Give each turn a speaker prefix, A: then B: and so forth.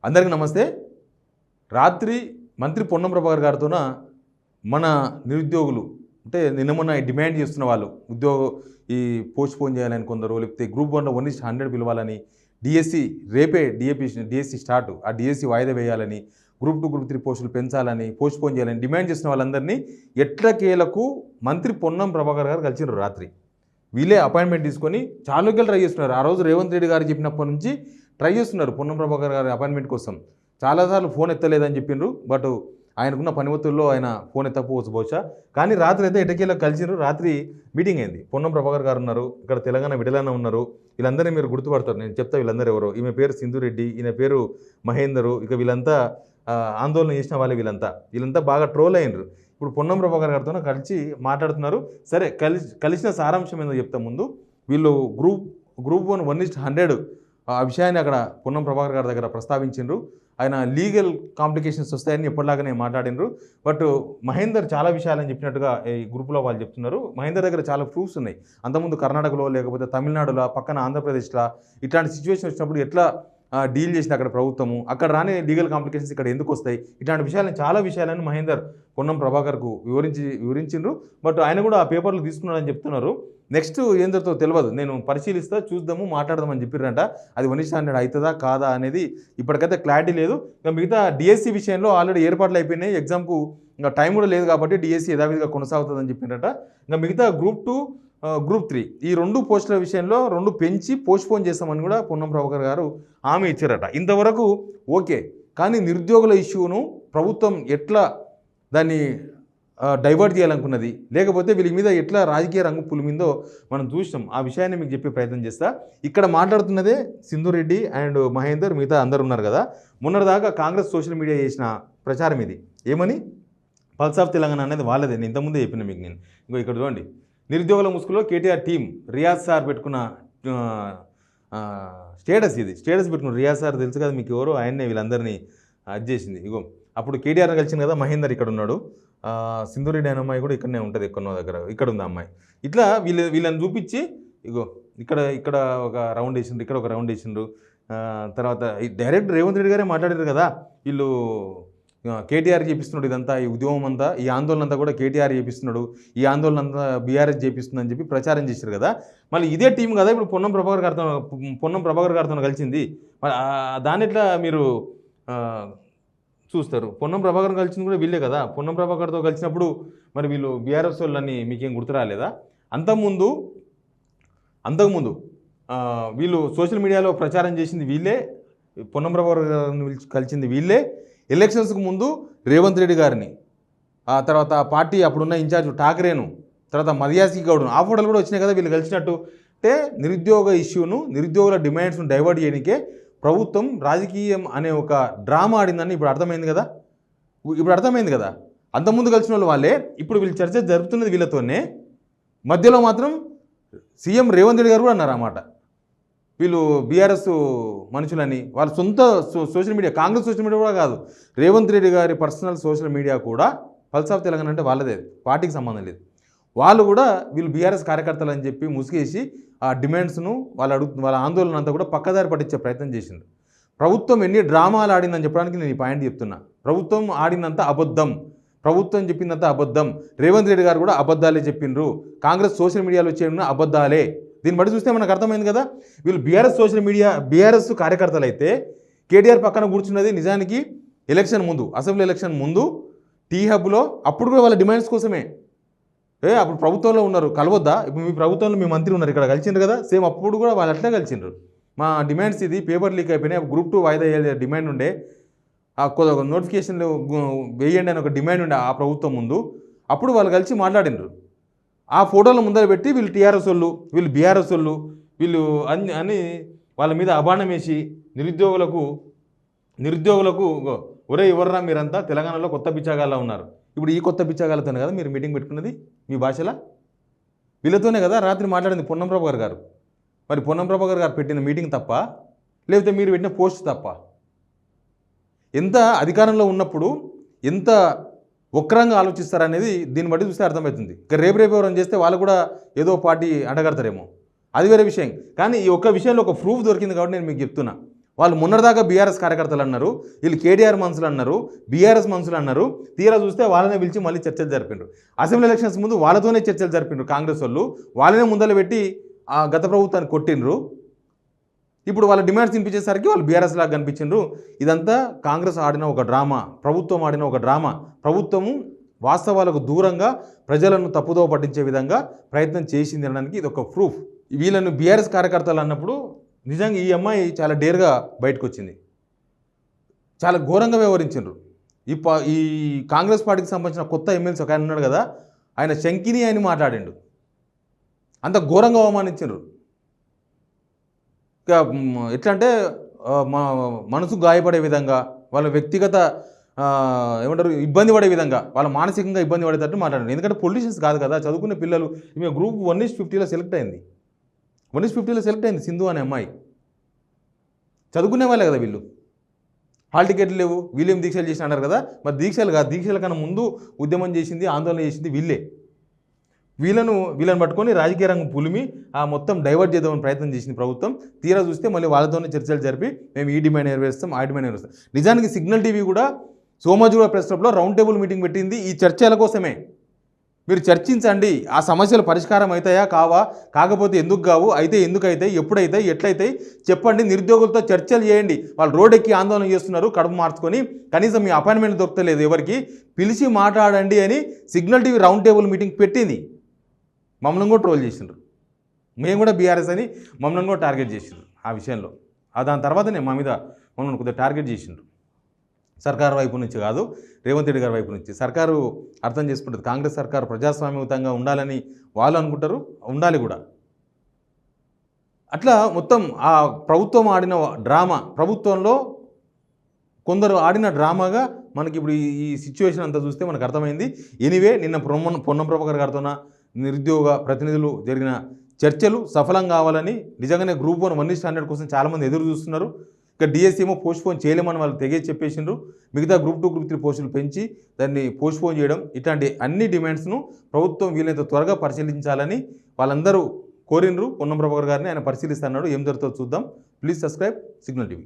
A: అందరికీ నమస్తే. రాత్రి మంత్రి పొన్నం ప్రభాకర్ గారితోన మన నిరుద్యోగులు అంటే నిన్న మొన్న డిమాండ్ చేస్తున్న వాళ్ళు ఈ పోస్ట్పోన్ చేయాలని కొందరు, లేకపోతే గ్రూప్ 1లో 1:100 పిలవాలని, డిఎస్సి రేపే డిఎస్సి స్టార్ట్, ఆ డిఎస్సి వాయిదా వేయాలని, గ్రూప్ 2 గ్రూప్ 3 పోస్టులు పెంచాలని, పోస్ట్పోన్ చేయాలని డిమాండ్ చేస్తున్న వాళ్ళందరినీ ఎట్లకేలకు మంత్రి పొన్నం ప్రభాకర్ గారు కలిసినారు. రాత్రి వీళ్ళే అపాయింట్మెంట్ తీసుకొని చాలుకలు ట్రై చేస్తున్నారు. ఆ రోజు రేవంత్ రెడ్డి గారు చెప్పినప్పటి నుంచి ట్రై చేస్తున్నారు పొన్నం ప్రభాకర్ గారి అపాయింట్మెంట్ కోసం. చాలాసార్లు ఫోన్ ఎత్తలేదని చెప్పిండ్రు, బట్ ఆయనకున్న పని ఒత్తిడిలో ఆయన ఫోన్ ఎత్తకపోవచ్చు బహుశా. కానీ రాత్రి అయితే ఎటకేళ్ళకి కలిసినారు. రాత్రి మీటింగ్ అయింది. పొన్నం ప్రభాకర్ గారు ఉన్నారు, ఇక్కడ తెలంగాణ విడలన్న ఉన్నారు. వీళ్ళందరినీ మీరు గుర్తుపడతారు, నేను చెప్తా వీళ్ళందరూ ఎవరో. ఈమె పేరు సింధురెడ్డి, ఈయన పేరు మహేందరు. ఇక వీళ్ళంతా ఆందోళన చేసిన వాళ్ళే. వీళ్ళంతా బాగా ట్రోల్ అయినరు. ఇప్పుడు పొన్నం ప్రభాకర్ గారితో కలిసి మాట్లాడుతున్నారు. సరే, కలిసిన సారాంశం ఏందో చెప్తా. ముందు వీళ్ళు గ్రూప్ 1 1:100 ఆ విషయాన్ని అక్కడ పొన్నం ప్రభాకర్ గారి దగ్గర ప్రస్తావించిండ్రు. ఆయన లీగల్ కాంప్లికేషన్స్ వస్తాయని ఎప్పటిలాగానే మాట్లాడినరు. బట్ మహేందర్ చాలా విషయాలని చెప్పినట్టుగా ఈ గ్రూప్లో వాళ్ళు చెప్తున్నారు. మహేందర్ దగ్గర చాలా ప్రూఫ్స్ ఉన్నాయి. అంతకుముందు కర్ణాటకలో, లేకపోతే తమిళనాడులో, పక్కన ఆంధ్రప్రదేశ్లో ఇట్లాంటి సిచ్యువేషన్ వచ్చినప్పుడు ఎట్లా డీల్ చేసింది అక్కడ ప్రభుత్వము, అక్కడ రాని లీగల్ కాంప్లికేషన్స్ ఇక్కడ ఎందుకు వస్తాయి, ఇట్లాంటి విషయాలను చాలా విషయాలను మహేందర్ పొన్నం ప్రభాకర్కు వివరించిండ్రు. బట్ ఆయన కూడా ఆ పేపర్లు తీసుకున్నాడని చెప్తున్నారు. నెక్స్ట్ ఏం జరుగుతుందో తెలియదు, నేను పరిశీలిస్తా, చూద్దాము, మాట్లాడదామని చెప్పిరంట. అది 1:100 అవుతుందా కాదా అనేది ఇప్పటికైతే క్లారిటీ లేదు. ఇంకా మిగతా డిఎస్సి విషయంలో ఆల్రెడీ ఏర్పాట్లు అయిపోయినాయి. ఎగ్జామ్కు ఇంకా టైం కూడా లేదు కాబట్టి డిఎస్సి యథావిధిగా కొనసాగుతుందని చెప్పినట. ఇంకా మిగతా గ్రూప్ 2 గ్రూప్ 3 ఈ 2 పోస్టుల విషయంలో 2 పెంచి పోస్ట్పోన్ చేస్తామని కూడా పొన్నం ప్రభాకర్ గారు హామీ ఇచ్చారట. ఇంతవరకు ఓకే, కానీ నిరుద్యోగుల ఇష్యూను ప్రభుత్వం ఎట్లా దాన్ని డైవర్ట్ చేయాలనుకున్నది, లేకపోతే వీళ్ళ మీద ఎట్లా రాజకీయ రంగు పులిమిందో మనం చూసినాం. ఆ విషయాన్ని మీకు చెప్పే ప్రయత్నం చేస్తా. ఇక్కడ మాట్లాడుతున్నదే సింధురెడ్డి అండ్ మహేందర్, మిగతా అందరు ఉన్నారు కదా. మొన్నటిదాకా కాంగ్రెస్ సోషల్ మీడియా చేసిన ప్రచారం ఇది. ఏమని? పల్స్ ఆఫ్ తెలంగాణ అనేది వాళ్ళదే. నేను ఇంతకుముందే చెప్పిన మీకు. నేను ఇంకో ఇక్కడ చూడండి, నిరుద్యోగుల ముసుగులో కేటీఆర్ టీం రియాజ్ సార్ పెట్టుకున్న స్టేటస్ ఇది. స్టేటస్ పెట్టుకున్న రియాజ్ సార్ తెలుసు కదా మీకు ఎవరు, ఆయన్నే వీళ్ళందరినీ అది చేసింది. ఇగో అప్పుడు కేటీఆర్ కలిసింది కదా, మహేందర్ ఇక్కడ ఉన్నాడు, సింధురెడ్డి అనే అమ్మాయి కూడా ఇక్కడనే ఉంటుంది, ఎక్కడో దగ్గర ఇక్కడ ఉంది అమ్మాయి. ఇట్లా వీళ్ళని చూపించి ఇగో ఇక్కడ ఒక రౌండ్ వేసిండ్రు, ఇక్కడ ఒక రౌండ్ వేసిండ్రు. తర్వాత డైరెక్ట్ రేవంత్ రెడ్డి గారే మాట్లాడారు కదా, వీళ్ళు కేటీఆర్ చేపిస్తున్నాడు ఇదంతా, ఈ ఉద్యమం అంతా, ఈ ఆందోళన అంతా కూడా కేటీఆర్ చేపిస్తున్నాడు, ఈ ఆందోళన అంతా బీఆర్ఎస్ చేపిస్తుందని చెప్పి ప్రచారం చేశారు కదా. మళ్ళీ ఇదే టీం కదా ఇప్పుడు పొన్నం ప్రభాకర్ గారితో కలిసింది. దాని ఎట్లా మీరు చూస్తారు? పొన్నం ప్రభాకర్ కలిసింది కూడా వీళ్ళే కదా. పొన్నం ప్రభాకర్తో కలిసినప్పుడు మరి వీళ్ళు బీఆర్ఎస్ వాళ్ళని మీకేం గుర్తు రాలేదా? అంతకుముందు వీళ్ళు సోషల్ మీడియాలో ప్రచారం చేసింది వీళ్ళే, పొన్నం ప్రభాకర్ గారిని కలిసింది వీళ్ళే. ఎలక్షన్స్కు ముందు రేవంత్ రెడ్డి గారిని, ఆ తర్వాత పార్టీ అప్పుడున్న ఇన్ఛార్జ్ ఠాకరేను, తర్వాత మదియాసి గౌడ్ను, ఆ ఫోటోలు కూడా వచ్చినాయి కదా వీళ్ళు కలిసినట్టు. అంటే నిరుద్యోగ ఇష్యూను, నిరుద్యోగుల డిమాండ్స్ను డైవర్ట్ చేయడానికే ప్రభుత్వం రాజకీయం అనే ఒక డ్రామా ఆడిందని ఇప్పుడు అర్థమైంది కదా. అంతకుముందు కలిసిన వాళ్ళే ఇప్పుడు వీళ్ళు చర్చ జరుపుతున్నది వీళ్ళతోనే. మధ్యలో మాత్రం సీఎం రేవంత్ రెడ్డి గారు కూడా అన్నారు అన్నమాట, వీళ్ళు బీఆర్ఎస్ మనుషులని. వాళ్ళ సొంత social media, Congress social media కూడా కాదు, రేవంత్ రెడ్డి గారి పర్సనల్ సోషల్ మీడియా కూడా పల్స్ ఆఫ్ తెలంగాణ అంటే వాళ్ళదే, పార్టీకి సంబంధం లేదు. వాళ్ళు కూడా వీళ్ళు బీఆర్ఎస్ కార్యకర్తలు అని చెప్పి ముసుగేసి ఆ డిమాండ్స్ను వాళ్ళ ఆందోళన అంతా కూడా పక్కదారి పట్టించే ప్రయత్నం చేసిండ్రు. ప్రభుత్వం ఎన్ని డ్రామాలు ఆడిందని చెప్పడానికి నేను ఈ పాయింట్ చెప్తున్నా. ప్రభుత్వం ఆడినంత అబద్ధం, ప్రభుత్వం చెప్పిందంతా అబద్ధం. రేవంత్ రెడ్డి గారు కూడా అబద్ధాలే చెప్పిండ్రు, కాంగ్రెస్ సోషల్ మీడియాలో చేయడం అబద్ధాలే. దీన్ని బట్టి చూస్తే మనకు అర్థమైంది కదా, వీళ్ళు బీఆర్ఎస్ సోషల్ మీడియా, బీఆర్ఎస్ కార్యకర్తలు అయితే కేటీఆర్ పక్కన కూర్చున్నది నిజానికి ఎలక్షన్ ముందు, అసెంబ్లీ ఎలక్షన్ ముందు టీ హబ్లో. అప్పుడు కూడా వాళ్ళ డిమాండ్స్ కోసమే. అప్పుడు ప్రభుత్వంలో ఉన్నారు, కలవద్దా? ఇప్పుడు మీ ప్రభుత్వంలో మీ మంత్రి ఉన్నారు, ఇక్కడ కలిసిండ్రు కదా, సేమ్ అప్పుడు కూడా వాళ్ళు అట్లే కలిసిండ్రు. మా డిమాండ్స్ ఇది, పేపర్ లీక్ అయిపోయినాయి, గ్రూప్ 2 వాయిదా వేయాలి డిమాండ్ ఉండే, నోటిఫికేషన్లు వేయండి అని ఒక డిమాండ్ ఉండే ఆ ప్రభుత్వం ముందు. అప్పుడు వాళ్ళు కలిసి మాట్లాడినరు. ఆ ఫోటోల ముందర పెట్టి వీళ్ళు టీఆర్ఎస్ వాళ్ళు, వీళ్ళు బీఆర్ఎస్ వాళ్ళు, వీళ్ళు అని వాళ్ళ మీద అబాండం వేసి నిరుద్యోగులకు ఒరే ఎవర్రా మీరంతా తెలంగాణలో కొత్త బిచ్చాగాళ్ళ ఉన్నారు. ఇప్పుడు ఈ కొత్త బిచ్చాగాళ్ళతోనే కదా మీరు మీటింగ్ పెట్టుకున్నది మీ భాషలో, వీళ్ళతోనే కదా రాత్రి మాట్లాడింది పొన్నం ప్రభాకర్ గారు. మరి పొన్నం ప్రభాకర్ గారు పెట్టిన మీటింగ్ తప్ప, లేకపోతే మీరు పెట్టిన పోస్ట్ తప్ప? ఎంత అధికారంలో ఉన్నప్పుడు ఎంత వక్రంగా ఆలోచిస్తారనేది దీన్ని బట్టి చూస్తే అర్థమవుతుంది. ఇక రేపు ఎవరైనా చేస్తే వాళ్ళు కూడా ఏదో పార్టీ అడ్డగడతారేమో, అది వేరే విషయం. కానీ ఈ ఒక్క విషయంలో ఒక ప్రూఫ్ దొరికింది కాబట్టి నేను మీకు చెప్తున్నా. వాళ్ళు మొన్నటిదాకా బీఆర్ఎస్ కార్యకర్తలు అన్నారు, వీళ్ళు కేటీఆర్ మనుషులు అన్నారు, బీఆర్ఎస్ మనుషులు అన్నారు. తీరా చూస్తే వాళ్ళనే పిలిచి మళ్ళీ చర్చలు జరిపిండ్రు. అసెంబ్లీ ఎలక్షన్స్ ముందు వాళ్ళతోనే చర్చలు జరిపిండ్రు కాంగ్రెస్ వాళ్ళు. వాళ్ళనే ముందర పెట్టి ఆ గత ప్రభుత్వాన్ని కొట్టిండ్రు. ఇప్పుడు వాళ్ళ డిమాండ్స్ వినిపించేసరికి వాళ్ళు బీఆర్ఎస్ లాగా కనిపించిండ్రు. ఇదంతా కాంగ్రెస్ ఆడిన ఒక డ్రామా, ప్రభుత్వం ఆడిన ఒక డ్రామా. ప్రభుత్వము వాస్తవాలకు దూరంగా ప్రజలను తప్పుదోవ పట్టించే విధంగా ప్రయత్నం చేసింది అనడానికి ఇది ఒక ప్రూఫ్. వీళ్ళను బీఆర్ఎస్ కార్యకర్తలు అన్నప్పుడు నిజంగా ఈ అమ్మాయి చాలా డేర్గా బయటకు వచ్చింది, చాలా ఘోరంగా వ్యవహరించారు. ఈ కాంగ్రెస్ పార్టీకి సంబంధించిన కొత్త ఎమ్మెల్సీ ఒక ఆయన ఉన్నాడు కదా, ఆయన శంకిని అని మాట్లాడిండు, అంత ఘోరంగా అవమానించారు. ఇక ఎట్లా అంటే మనసు గాయపడే విధంగా, వాళ్ళ వ్యక్తిగత ఏమంటారు ఇబ్బంది పడే విధంగా, వాళ్ళ మానసికంగా ఇబ్బంది పడేటట్టు మాట్లాడారు. ఎందుకంటే పొలిటీషియన్స్ కాదు కదా, చదువుకునే పిల్లలు. ఈమె గ్రూప్ 1:50లో సెలెక్ట్ అయింది, 1:50లో సెలెక్ట్ అయింది సింధు అనే అమ్మాయి. చదువుకునే వాళ్ళే కదా వీళ్ళు. హాల్ టికెట్లు లేవు, వీళ్ళేం దీక్షలు చేసి అన్నారు కదా. మరి దీక్షలు కాదు, దీక్షల కన్నా ముందు ఉద్యమం చేసింది, ఆందోళన చేసింది వీళ్ళే. వీళ్ళని పట్టుకొని రాజకీయ రంగం పులిమి మొత్తం డైవర్ట్ చేద్దామని ప్రయత్నం చేసింది ప్రభుత్వం. తీరా చూస్తే మళ్ళీ వాళ్ళతోనే చర్చలు జరిపి మేము ఈ డిమాండ్ నెరవేరుస్తాం, ఆ డిమాండ్ నెరవేరుస్తాం. నిజానికి సిగ్నల్ టీవీ కూడా సోమాజిగూడ ప్రెస్ క్లబ్లో రౌండ్ టేబుల్ మీటింగ్ పెట్టింది ఈ చర్చల కోసమే. మీరు చర్చించండి, ఆ సమస్యలు పరిష్కారం అవుతాయా కావా, కాకపోతే ఎందుకు కావు, అయితే ఎందుకు అవుతాయి, ఎప్పుడైతాయి, ఎట్లయితాయి చెప్పండి, నిరుద్యోగులతో చర్చలు చేయండి. వాళ్ళు రోడ్ ఎక్కి ఆందోళన చేస్తున్నారు కడుపు మార్చుకొని, కనీసం మీ అపాయింట్మెంట్ దొరకలేదు ఎవరికి, పిలిచి మాట్లాడండి అని signal TV round table meeting పెట్టింది. మమ్మల్ని కూడా ట్రోల్ చేసిండ్రు, మేము కూడా బీఆర్ఎస్ అని మమ్మల్ని కూడా టార్గెట్ చేసిండ్రు ఆ విషయంలో. దాని తర్వాతనే మా మీద మమ్మల్ని కొద్దిగా టార్గెట్ చేసిండ్రు. సర్కారు వైపు నుంచి కాదు, రేవంత్ రెడ్డి గారి వైపు నుంచి. సర్కారు అర్థం చేసుకుంటుంది, కాంగ్రెస్ సర్కారు ప్రజాస్వామ్యయుతంగా ఉండాలని వాళ్ళు అనుకుంటారు, ఉండాలి కూడా. అట్లా మొత్తం ఆ ప్రభుత్వం ఆడిన డ్రామా, ప్రభుత్వంలో కొందరు ఆడిన డ్రామాగా మనకి ఇప్పుడు ఈ సిచ్యువేషన్ అంతా చూస్తే మనకు అర్థమైంది. ఎనీవే, నిన్న పొన్నం ప్రభాకర్ గారితో నిరుద్యోగ ప్రతినిధులు జరిగిన చర్చలు సఫలం కావాలని నిజంగానే గ్రూప్ 1 స్టాండర్డ్ కోసం చాలామంది ఎదురు చూస్తున్నారు. ఇక డిఎస్సి ఏమో పోస్ట్పోన్ చేయలేమని వాళ్ళు తెగేసి చెప్పేసిండ్రు. మిగతా గ్రూప్ 2, గ్రూప్ 3 పోస్టులు పెంచి దాన్ని పోస్ట్పోన్ చేయడం, ఇట్లాంటి అన్ని డిమాండ్స్ను ప్రభుత్వం వీలైనంత త్వరగా పరిశీలించాలని వాళ్ళందరూ కోరిండ్రు పొన్నం ప్రభాకర్ గారిని. ఆయన పరిశీలిస్తున్నాడు, ఏం జరుగుతుందో చూద్దాం. Please subscribe signal TV.